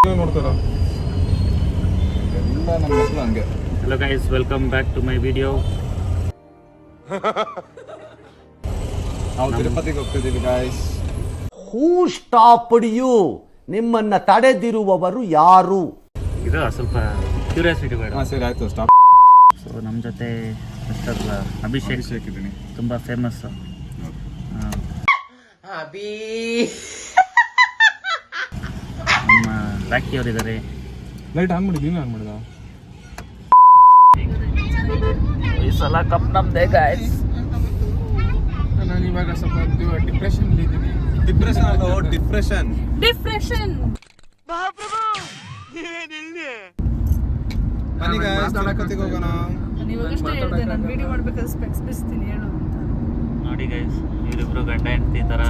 Hello guys, welcome back to my video. ನಾವು ತಿರುಪತಿಗೆ ಹೋಗ್ತಿದ್ದೀವಿ guys. Who stopped you? ನಿಮ್ಮನ್ನ ತಡೆದಿರುವವರು ಯಾರು? ಇದು ಸ್ವಲ್ಪ ಕ್ಯೂರಿಯಾಸಿಟಿ ಬೇಡ. ಸರಿ ಆಯ್ತು ಸ್ಟಾಪ್. ಸೊ ನಮ್ಮ ಜೊತೆ ಮಿಸ್ಟರ್ ಅಭಿಷೇಕ್ ಇದ್ದೀನಿ. ತುಂಬ ಫೇಮಸ್. ನಮ್ಮ ರಾಕಿ ಅವರಿದ್ದಾರೆ. ಲೈಟ್ ಆನ್ ಮಾಡಿ, ನೀನು ಆನ್ ಮಾಡಿದ. ಈ ಸಲ ಕಪ್ ನಮ್ದೇ ಗಾಯ್ಸ್. ನಾನು ಇವಾಗ ಸ್ವಲ್ಪ ಡಿಪ್ರೆಷನ್ ಇದ್ದೀನಿ. ಡಿಪ್ರೆಷನ್ ಬನ್ನಿ ಗಾಯ್ಸ್, ತಿರುಪತಿಗೆ ಹೋಗೋಣ. ನೋಡಿ ಗೈಸ್, ಇವರಿಬ್ರು ಗಂಡ ಹೆಂಡತಿ ತರ.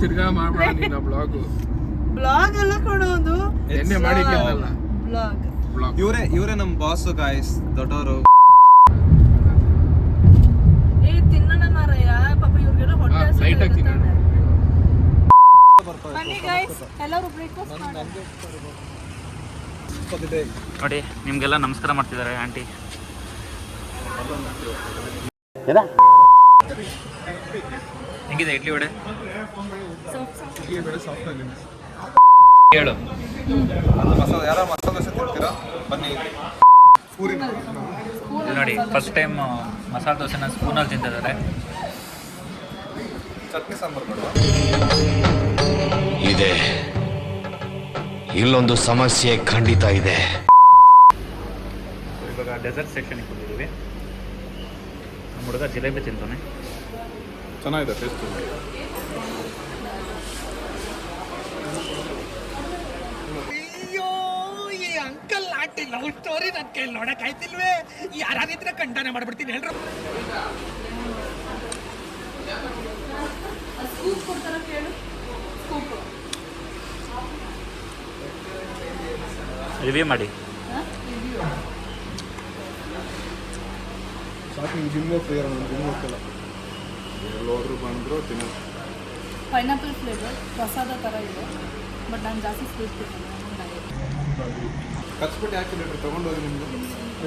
ತಿರ್ಗಾ ಮಾಡ್ಬೇಡ ಬ್ಲಾಗ್ ಎಲ್ಲ ಕೊಡೋದು. ಎಣ್ಣೆ ಮಾಡಿದ್ದಲ್ಲ ಬ್ಲಾಗ್. ಇವರೇ ನಮ್ಮ ಬಾಸ್ ಗಾಯ್ಸ್, ದೊಡ್ಡವರು. ತಿನ್ನೋಣ ಮಾರಾಯ, ಪಾಪ ಇವ್ರಿಗೆಲ್ಲ ಹೊಟ್ಟೆ ಹಸಿವು. ಬನ್ನಿ ಗೈಸ್, ಎಲ್ಲರೂ ಬ್ರೇಕ್ಫಾಸ್ಟ್ ಮಾಡೋಣ. ನೋಡಿ ನಿಮ್ಗೆಲ್ಲ ನಮಸ್ಕಾರ ಮಾಡ್ತಿದ್ದಾರೆ ಆಂಟಿ. ಹೆಂಗಿದೆ ಇಡ್ಲಿ ವಡೆ? ಹೇಳು. ಯಾರೋ ಮಸಾಲೆ ದೋಸೆ ತಿಂತೀರಾ? ಬನ್ನಿ. ನೋಡಿ ಫಸ್ಟ್ ಟೈಮ್ ಮಸಾಲೆ ದೋಸೆನ ಸ್ಪೂನಲ್ಲಿ ತಿಂತಿದ್ದಾರೆ. ಚಟ್ನಿ ಸಾಂಬಾರು ಕೊಡುವ. ಇದೆ, ಇಲ್ಲೊಂದು ಸಮಸ್ಯೆ ಖಂಡಿತ ಇದೆ. ಇವಾಗ ಡೆಸರ್ಟ್ ಸೆಕ್ಷನ್ಗೆ ಬಂದಿದ್ದೀವಿ. ನಮ್ಮ ಹುಡುಗ ಜಿಲೇಬಿ ತಿಂತಾನೆ. ಚೆನ್ನಾಗಿದೆ ಟೇಸ್ಟ್. ಅಯ್ಯೋ, ಈ ಅಂಕಲ್ ಆಂಟಿ ಲವ್ ಸ್ಟೋರಿ ನನ್ನ ಕೈಲಿ ನೋಡಕ್ ಆಯ್ತಿಲ್ವೇ? ಯಾರಾಗಿದ್ರೆ ಖಂಡನೆ ಮಾಡ್ಬಿಡ್ತೀನಿ ಹೇಳ್ರು. ರಿವ್ಯೂ ಮಾಡಿ. ಜಿಮ್ ಹೋಗ್ತಿದ್ದಾರೆ, ನಾನು ಜಿಮ್ ಹೋಗ್ತಿಲ್ಲ. ಎಲ್ಲೋದ್ರು ಬಂದರು ತಿನ್ನೋದು. ಪೈನಾಪಲ್ ಫ್ಲೇವರ್ ಪ್ರಸಾದ ಥರ ಇದೆ, ಬಟ್ ನಾನು ಜಾಸ್ತಿ ಸ್ವೀಟ್ ತಿಂತೀನಿ. ಕಚ್ಬಿಟ್ಟು ಯಾಕೆ ತೊಗೊಂಡೋಗಿ ನಿಮ್ದು?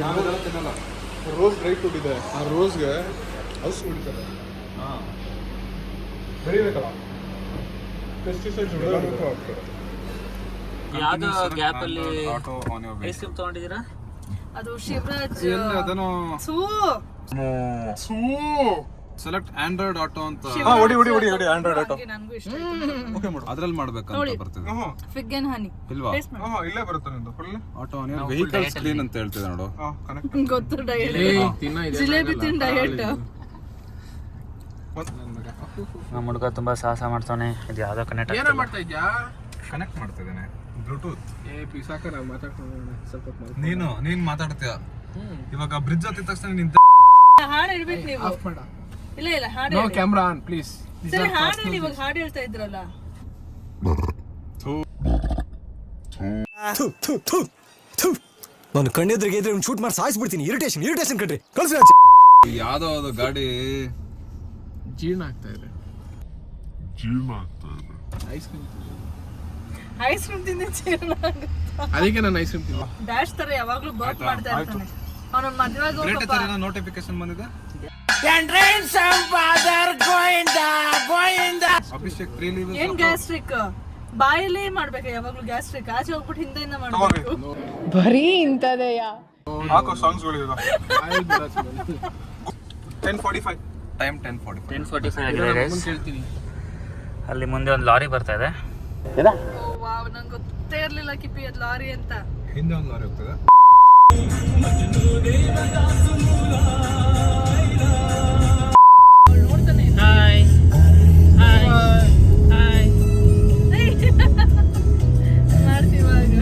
ನಾವೆಲ್ಲ ತಿನ್ನಲ್ಲ. ರೋಸ್ ಡ್ರೈ ಫ್ರೂಟ್ ಇದೆ, ಆ ರೋಸ್ಗೆ ಔಷಧಿ ಹೊಡಿತಾರೆ. ಹಾಂ, ಬೆಳಿಬೇಕಲ್ಲ, ಪೆಸ್ಟಿಸೈಡ್ಸ್ ಆಗ್ತದೆ. ಯಾವ್ದು ಗ್ಯಾಪಲ್ಲಿ ಐಸ್ ಕ್ರೀಮ್ ತೊಗೊಂಡಿದ್ದೀರಾ? ಅದು ಶಿವರಾಜ್ ಅದನ್ನು ಸೆಲೆಕ್ಟ್ ಆಂಡ್ರಾಯ್ಡ್ ಆಟೋ ಅಂತ. ಆಂಡ್ರಾಯ್ಡ್ ಆಟೋ ನನಗೂ ಇಷ್ಟ. ಓಕೆ ಮಾಡು, ಅದ್ರಲ್ಲಿ ಮಾಡ್ಬೇಕಂತ ಬರ್ತದೆ. ಫಿಗ್ ಅಂಡ್ ಹನಿ ಇಲ್ವಾ? ಇಲ್ಲೇ ಬರುತ್ತೆ ನಿಂದು ಆಟೋ ವೆಹಿಕಲ್ಸ್ ಕ್ಲೀನ್ ಅಂತ ಹೇಳ್ತಿದೆ ನೋಡು. ಗೊತ್ತು, ಡಯಟ್ ಜಿಲೇಬಿ ತಿನ್ ಡಯಟ್. ನಮ್ಮ ಹುಡುಗ ತುಂಬ ಸಾಹಸ ಮಾಡ್ತಾನೆ. ಇದು ಯಾವುದೋ ಕನೆಕ್ಟ್ ಕನೆಕ್ಟ್ ಮಾಡ್ತಿದ್ದೇನೆ ಬ್ಲೂಟೂತ್. ನೀನ್ ಮಾತಾಡ್ತೀಯ ಇವಾಗ ಬ್ರಿಡ್ಜ್ ಹತ್ತಿದ ತಕ್ಷಣ ನಿಂತ ಹಾಡು ಹೇಳ್ಬೇಕು ನೀವು. ಇಲ್ಲ ಹಾಡು ಕ್ಯಾಮ್ರಾ ಆನ್ ಪ್ಲೀಸ್. ಸರಿ ಹಾಡು ಹೇಳಿ. ಇವಾಗ ಹಾಡು ಹೇಳ್ತಾ ಇದ್ರಲ್ಲ. ನಾನು ಕಣ್ಣೆದ್ರಿಗೆ ಇದ್ರೆ ಶೂಟ್ ಮಾಡಿ ಸಾಯಿಸ್ಬಿಡ್ತೀನಿ. ಇರಿಟೇಷನ್ ಕಣ್ರಿ. ಕಳ್ಸಿ. ಯಾವ್ದೋ ಅದು ಗಾಡಿ ಜೀರ್ಣ ಆಗ್ತಾ ಇದೆ. ಐಸ್ ಕ್ರೀಮ್ ತಿಂದ ಜೀರ್ಣ ಆಗುತ್ತೆ. ಅದಕ್ಕೆ ನಾನು ಐಸ್ ಕ್ರೀಮ್ ತಿಂದ. ಡ್ಯಾಶ್ ತರ ಯಾವಾಗ್ಲೂ ಬರ್ಕ್ ಮಾಡ್ತಾ ಇರ್ತಾನೆ. ಅವನ ಮದುವೆಗೆ ನೋಟಿಫಿಕೇಶನ್ ಬಂದಿದೆ. ಅಭಿಷೇಕ್ ಏನ್ ಗ್ಯಾಸ್ಟ್ರಿಕ್ ಬಾಯಲ್ಲೇ ಮಾಡ್ಬೇಕಾ? ಯಾವಾಗ್ಲೂ ಗ್ಯಾಸ್ಟ್ರಿಕ್ ಆಚೆ ಹೋಗ್ಬಿಟ್ಟು ಹಿಂದೆಯಿಂದ ಮಾಡ್ಬೇಕು. ಬರೀ ಇಂತದೆಯ ಹಾಕೋ ಸಾಂಗ್ಸ್ಗಳಿಗ. 10:45 ಟೈಮ್. 10:45 ಆಗಿದೆ ಗೈಸ್. ಅಲ್ಲಿ ಮುಂದೆ ಒಂದು ಲಾರಿ ಬರ್ತಾ ಇದೆ. ವಾವ್, ನಂಗೆ ಗೊತ್ತೇ ಇರ್ಲಿಲ್ಲ ಕಿಪಿ ಅದು ಲಾರಿ ಅಂತ. ಹಿಂದೆ ಒಂದು ಲಾರಿ ಹೋಗ್ತದೆ. ನೋಡ್ತಾನೆ ಹಾಯ್ ಮಾಡ್ತೀವಾಗ.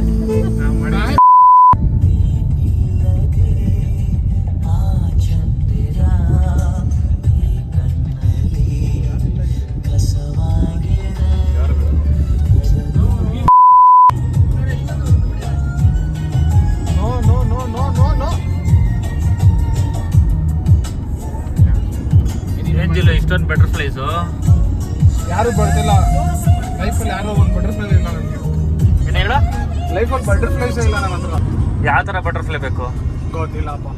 No. ಯಾರು ಬರ್ತಿಲ್ಲ ಲೈಫಲ್ಲಿ ಯಾರು ಒಂದು ಬಟರ್ಫ್ಲೈ ಇಲ್ಲ ನನಗೆ. ಏನು ಹೇಳು? ಲೈಫಲ್ಲಿ ಬಟರ್ಫ್ಲೈಸ್ ಇಲ್ಲ ನನ್ನ ಹತ್ರ. ಯಾವ ಥರ ಬಟರ್ಫ್ಲೈ ಬೇಕು? ಗೊತ್ತಿಲ್ಲಪ್ಪ.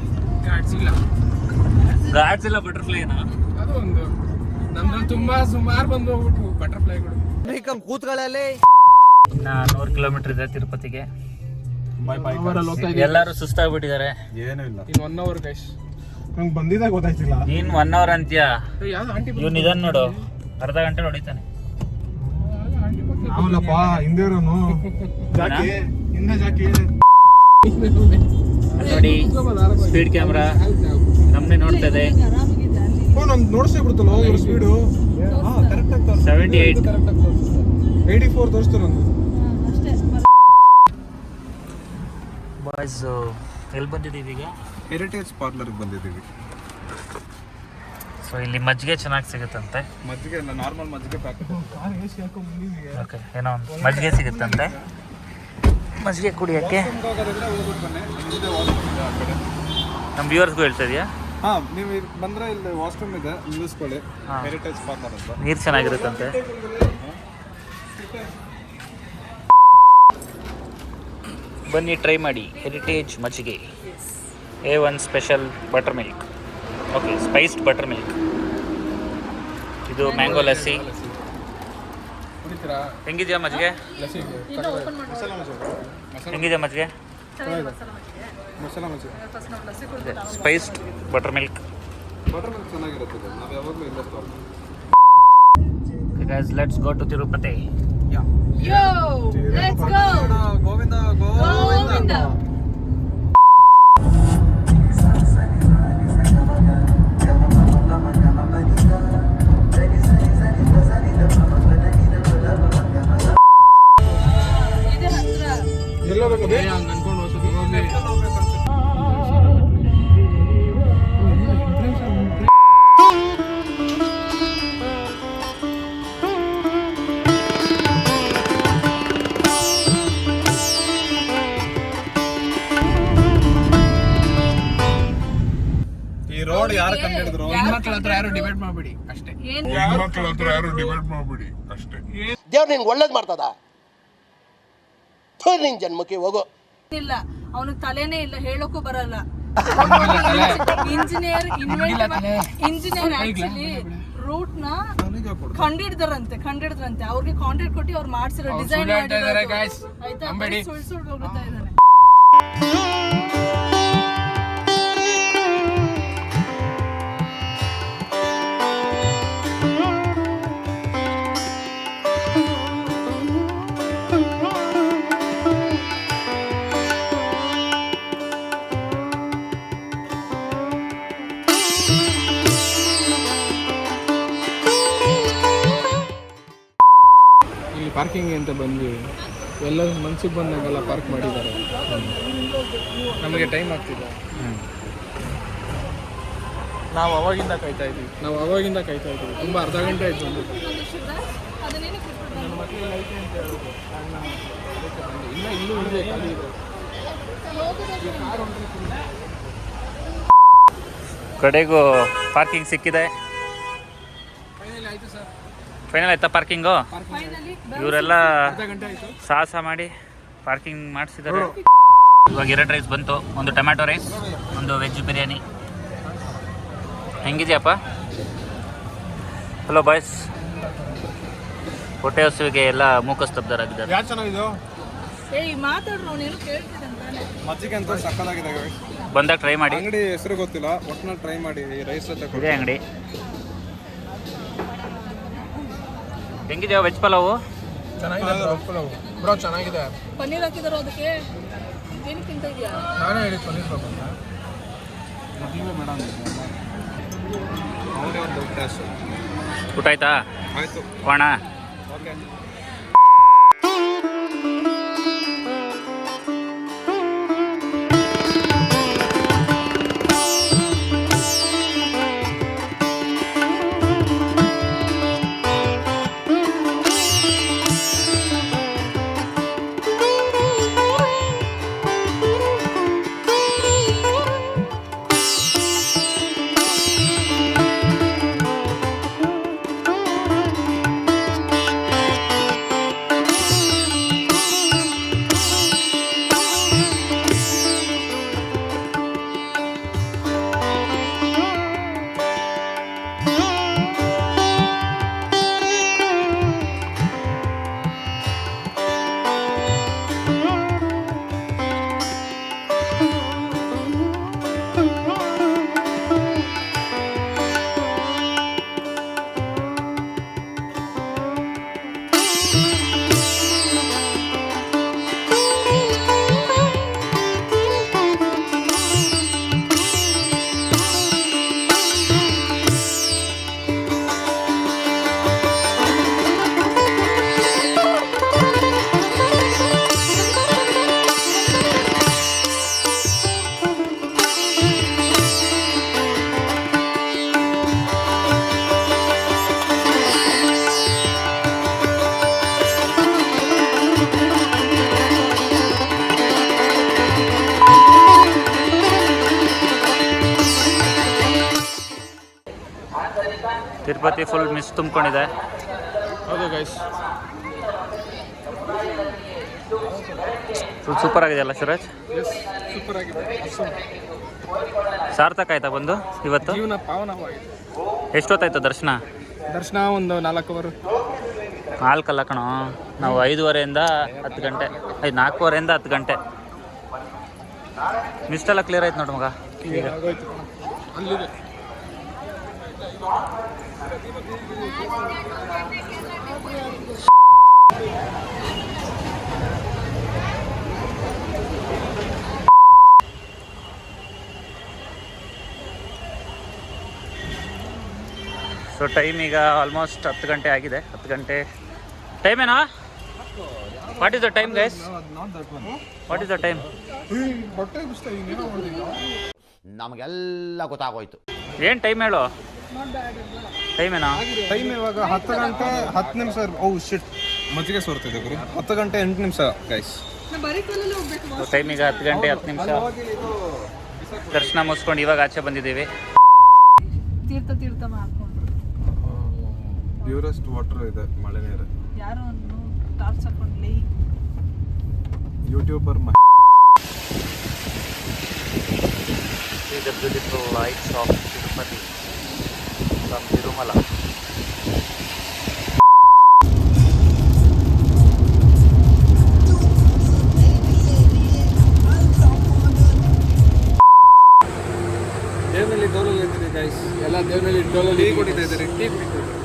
ಗಾಡ್ಸ್ ಇಲ್ಲ ಬಟರ್ಫ್ಲೈನಾ? ಅದು ಒಂದು ನಮ್ದ್ರಲ್ಲಿ ತುಂಬಾ ಸುಮಾರು ಬಂದು ಹೋಗ್ಬಿಟ್ಟು ಬಟರ್ಫ್ಲೈಗಳು. ಕೂತ್ಗಳಲ್ಲಿ ಇನ್ನು 100 ಕಿಲೋಮೀಟರ್ ಇದೆ ತಿರುಪತಿಗೆ. ಹೋಗ್ತಾ ಎಲ್ಲರೂ ಸುಸ್ತಾಗ್ಬಿಟ್ಟಿದ್ದಾರೆ. ಏನೂ ಇಲ್ಲ. ಇನ್ನು 1 ಅವರ್ ಗೈಸ್. ನಂಗೆ ಬಂದಿದ್ದಾಗ ಗೊತ್ತಾಯ್ತಿಲ್ಲ. ನೀನು 1 ಅವರ್ ಅಂತೀಯಾ? ಯಾವ್ದು ಆಂಟಿ ಇವ್ನು ಇದನ್ನು ನೋಡು, ಅರ್ಧ ಗಂಟೆ ಹೊಡಿತಾನೆ. ಅವಲ್ಲಪ್ಪ ಹಿಂದೆ ಇರೋನು ಜಾಕಿ ಹಿಂದೆ ಜಾಕಿ ನೋಡಿ ಸ್ಪೀಡ್ ಕ್ಯಾಮ್ರಾ ನಮ್ಮನ್ನೇ ನೋಡ್ತಾ ಇದೆ. ಆರಾಮಾಗಿದೆ ಅಲ್ಲಿ. ಓ ನಂಗೆ ನೋಡಿಸೇ ಬಿಡ್ತಲ್ಲ ಇವ್ರ ಸ್ಪೀಡು. ಕರೆಕ್ಟಾಗಿ ತೋರಿಸ್ತಾರೆ. 78. ಕರೆಕ್ಟಾಗಿ ತೋರಿಸ್ತಾರೆ. 84 ತೋರಿಸ್ತಾರೆ ನಂದು. ಅಷ್ಟೇ. ಬಾಯ್ಸ್ ಎಲ್ಲಿ ಬಂದಿದ್ದೀವಿ ಈಗ? ಹೆರಿಟೇಜ್ ಪಾರ್ಲರ್ಗೆ ಬಂದಿದ್ದೀವಿ. ಸೊ ಇಲ್ಲಿ ಮಜ್ಜಿಗೆ ಚೆನ್ನಾಗಿ ಸಿಗುತ್ತಂತೆ. ಮಜ್ಜಿಗೆ ಎಲ್ಲ ನಾರ್ಮಲ್ ಮಜ್ಜಿಗೆ ಪ್ಯಾಕೆಟ್. ಓಕೆ, ಏನೋ ಒಂದು ಮಜ್ಜಿಗೆ ಸಿಗುತ್ತಂತೆ. ಮಜ್ಜಿಗೆ ಕುಡಿಯೋಕ್ಕೆ ನಮ್ಮ ವ್ಯೂವರ್ಸ್ಗೂ ಹೇಳ್ತಾ ಇದೆಯಾ? ಹಾಂ, ನೀವು ಬಂದರೆ ಇಲ್ಲಿ ವಾಶ್ರೂಮ್ ಇದೆ, ನಿಲ್ಲಿಸ್ಕೊಳ್ಳಿ. ಹಾಂ. ಹೆರಿಟೇಜ್ ಪಾರ್ಲರ್ ಅಂತ. ನೀರು ಚೆನ್ನಾಗಿರುತ್ತಂತೆ. ಬನ್ನಿ ಟ್ರೈ ಮಾಡಿ ಹೆರಿಟೇಜ್ ಮಜ್ಜಿಗೆ. A1 special butter milk. Okay, spiced butter milk. ಇದು ಮ್ಯಾಂಗೋ ಲಸ್ಸಿ. ಕುಡಿತೀರಾ? ಹೆಂಗಿದೆಯಾ ಮಜ್ಜಿಗೆ? ಲಸ್ಸಿ ಇದೆ. ಇನ್ನು ಓಪನ್ ಮಾಡಿ ಮಸಾಲ ಮಜ್ಜಿಗೆ. ಹೆಂಗಿದೆ ಮಜ್ಜಿಗೆ? ಚೆನ್ನಾಗಿದೆ ಮಸಾಲ ಮಜ್ಜಿಗೆ. ಮಸಾಲ ಮಜ್ಜಿಗೆ. ಫಸ್ಟ್ ನಾವು ಲಸ್ಸಿ ಕುಡಿದ್ಬಿಟ್ಟು ಆಮೇಲೆ spiced butter milk. Butter milk ಚೆನ್ನಾಗಿರುತ್ತೆ. ನಾವು ಯಾವಾಗಲೂ ಇಲ್ಲೇ stop. Guys, let's go to Tirupati. Yo, let's go. Govinda Govinda. ಇದೆ ಹತ್ರ. ಎಲ್ಲ ಬೇಕು ಹಂಗೆ ಅನ್ಕೊಂಡು ಹೋಗ್ತೀವಿ. ಈ ರೋಡ್ ಯಾರು ಕಂಡಿಡಿದ್ರು? ಹೆಣ್ಮಕ್ಳ ಹತ್ರ ಯಾರು ಡಿಬೇಟ್ ಮಾಡಬೇಡಿ ಅಷ್ಟೇ. ಏನ್ ಹೆಣ್ಮಕ್ಳ ಹತ್ರ ಯಾರು ಡಿಬೇಟ್ ಮಾಡಬೇಡಿ ಅಷ್ಟೇ. ದೇವ್ರು ನಿನ್ಗೆ ಒಳ್ಳೇದು ಮಾಡ್ತದ ನಿನ್ ಜನ್ಮಕ್ಕೆ ಹೋಗೋ. ಇಲ್ಲ, ಅವನಿಗೆ ತಲೆನೇ ಇಲ್ಲ, ಹೇಳೋಕ್ಕೂ ಬರಲ್ಲ. ಇಂಜಿನಿಯರ್ ಆಕ್ಚುಲಿ ರೂಟ್ ನ ಕಂಡಿಡ್ದ್ರಂತೆ. ಅವ್ರಿಗೆ ಕಾಂಟ್ರಾಕ್ಟ್ ಕೊಟ್ಟು ಅವ್ರು ಮಾಡ್ಸಿರೋ ಡಿಸೈನ್ ಆಯ್ತಾ? ಸುಳ್ಳು ಹೋಗ್ತಾ ಇದ್ದಾನೆ. ಇಲ್ಲಿ ಪಾರ್ಕಿಂಗ್ ಅಂತ ಬಂದ್ವಿ. ಎಲ್ಲ ಮನ್ಸಿಗೆ ಬಂದಾಗೆಲ್ಲ ಪಾರ್ಕ್ ಮಾಡಿದ್ದಾರೆ. ನಮಗೆ ಟೈಮ್ ಆಗ್ತಿದೆ. ನಾವು ಅವಾಗಿಂದ ಕಾಯ್ತಾ ಇದ್ದೀವಿ. ತುಂಬ ಅರ್ಧ ಗಂಟೆ ಆಯ್ತು ಬಂದು. ನನ್ನ ಮಕ್ಕಳಿಗೆ ಐತೆ ಅಂತ ಹೇಳಿದ್ರು. ಇಲ್ಲ, ಇಲ್ಲೂ ಇದೆ, ಖಾಲಿ ಇದೆ. ಕಡೆಗೂ ಪಾರ್ಕಿಂಗ್ ಸಿಕ್ಕಿದೆ. ಫೈನಲ್ ಆಯ್ತು ಸರ್. ಫೈನಲ್ ಆಯ್ತಾ ಪಾರ್ಕಿಂಗು? ಇವರೆಲ್ಲ ಅರ್ಧ ಗಂಟೆ ಆಯ್ತು. ಸಾಹಸ ಮಾಡಿ ಪಾರ್ಕಿಂಗ್ ಮಾಡಿಸಿದ್ದಾರೆ. ಇವಾಗ 2 ರೈಸ್ ಬಂತು. ಒಂದು ಟೊಮ್ಯಾಟೊ ರೈಸ್, ಒಂದು ವೆಜ್ ಬಿರಿಯಾನಿ. ಹೆಂಗಿದೆಯಪ್ಪ? ಹಲೋ ಬಾಯ್ಸ್, ಹೊಟ್ಟೆ ಹಸುವಿಗೆ ಎಲ್ಲ ಮೂಕಸ್ತಬ್ಧರಾಗಿದ್ದಾರೆ. ಯಾರು ಚೆನ್ನಾಗಿದೆಯೋ ಮಾತಾಡ್ರು, ಅವನೇನು ಕೇಳ್ತಿದ್ದಂತಾನೆ. ಮಜ್ಜಿಗೆ ಅಂತ ಸಕ್ಕತ್ತಾಗಿದೆ. ಬಂದಾಗ ಟ್ರೈ ಮಾಡಿ. ಅಂಗಡಿ ಹೆಸರು ಗೊತ್ತಿಲ್ಲ, ಒಟ್ಟಿನಲ್ಲಿ ಟ್ರೈ ಮಾಡಿ. ರೈಸ್ ಜೊತೆ ಇದೇ ಅಂಗಡಿ. ಹೆಂಗಿದೆಯಾ ವೆಜ್ ಪಲಾವು? ಚೆನ್ನಾಗಿದೆ ಬ್ರೋ, ಚೆನ್ನಾಗಿದೆ. ಪನ್ನೀರ್ ಹಾಕಿದಾರೋ ಅದಕ್ಕೆ? ಏನಕ್ಕೆ ತಿಂತ ಇದೆಯಾ? ನಾನೇ ಹೇಳಿ ಪನ್ನೀರ್ ಬೇಕು ಅಂತ. ಮದುವೆ ಮೇಡಮ್ ಅವರೇ ಒಂದು ಕ್ಲಾಸ್. ಊಟ ಆಯ್ತಾ? ಆಯಿತು. ಹೋಣ. ಓಕೆ. ತಿರುಪತಿ ಫುಲ್ ಮಿಸ್ ತುಂಬಿಕೊಂಡಿದೆ. ಓಕೆ ಗೈಸ್, ಫುಲ್ ಸೂಪರ್ ಆಗಿದೆ ಅಲ್ಲ ಶಿವರಾಜ್? ಎಸ್, ಸೂಪರ್ ಆಗಿದೆ. ಸಾರ್ಥಕ ಆಯ್ತಾ ಬಂದು ಇವತ್ತು? ಜೀವನ ಪಾವನವಾಗಿದೆ. ಎಷ್ಟೊತ್ತಾಯ್ತು ದರ್ಶನ? ದರ್ಶನ ಒಂದು 4 ಅವರ್. 4 ಅಲ್ಲ ಕಣೋ, ನಾವು 5:30ಇಂದ 10 ಗಂಟೆ, 4:15ಇಂದ 10 ಗಂಟೆ. ಮಿಸ್ಟೆಲ್ಲ ಕ್ಲಿಯರ್ ಆಯ್ತು ನೋಡು ಮಗ. ಈಗ ಆಗೋಯ್ತು ಕಣ. ಅಲ್ಲಿದೆ ಸೊ ಟೈಮ್ ಈಗ ಆಲ್ಮೋಸ್ಟ್ 10 ಗಂಟೆ ಆಗಿದೆ. 10 ಗಂಟೆ ಟೈಮ್ ಏನಾ? What is the time guys? What is the time? ಬಟ್ಟೆ ಬಿಸ್ತಾ ಇನ್ನೇನೋ ಮಾಡಿದ್ರು. ನಮಗೆಲ್ಲ ಗೊತ್ತಾಗೋಯ್ತು. ಏನು ಟೈಮ್ ಹೇಳು? ಟೈಮ್ ಏನಾ? ಟೈಮ್ ಇವಾಗ 10 ಗಂಟೆ 10 ನಿಮಿಷ. ಓ ಶಿಟ್, ಮಜ್ಜಿಗೆ ಸೋರ್ತಿದೆ ಗುರು. 10 ಗಂಟೆ 8 ನಿಮಿಷ ಗೈಸ್. ಬರೀ ಕಾಲಲ್ಲಿ ಹೋಗ್ಬೇಕು. ಟೈಮ್ ಈಗ 10 ಗಂಟೆ 10 ನಿಮಿಷ. ದರ್ಶನ ಮುಗಿಸ್ಕೊಂಡು ಇವಾಗ ಆಚೆ ಬಂದಿದ್ದೀವಿ. ತೀರ್ಥ ಮಾಡ್ಕೊಂಡ್ರು. ಪ್ಯೂರೆಸ್ಟ್ ವಾಟರ್ ಇದೆ, ಮಳೆ ನೀರು. ಯಾರೋ ಒಂದು ಟಾರ್ಚ್ ಹಾಕೊಂಡ್ಲಿ YouTuber See the beautiful lights of Tirupati from Tirumala. ದೇವನಲ್ಲಿ ಡೋಲಲ್ಲಿ ಇದ್ದೀರಿ ಗೈಸ್. ಎಲ್ಲ ದೇವನಲ್ಲಿ ಡೋಲಲ್ಲಿ ಟೀ ಕುಡಿತಾ ಇದ್ದೀರಿ. ಟೀ ಕುಡಿತಾ ಇದ್ದೀರಿ.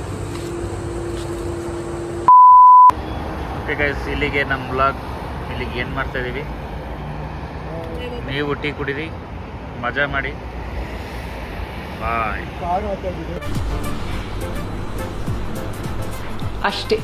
ಓಕೆ ಗೈಸ್, ಇಲ್ಲಿಗೆ ನಮ್ಮ ವ್ಲಾಗ್ ಇಲ್ಲಿಗೆ ಏನು ಮಾಡ್ತಾ ಇದ್ದೀವಿ. ನೀವು ಟೀ ಕುಡೀರಿ, ಮಜಾ ಮಾಡಿ. ಬಾಯ್. ಅಷ್ಟೇ.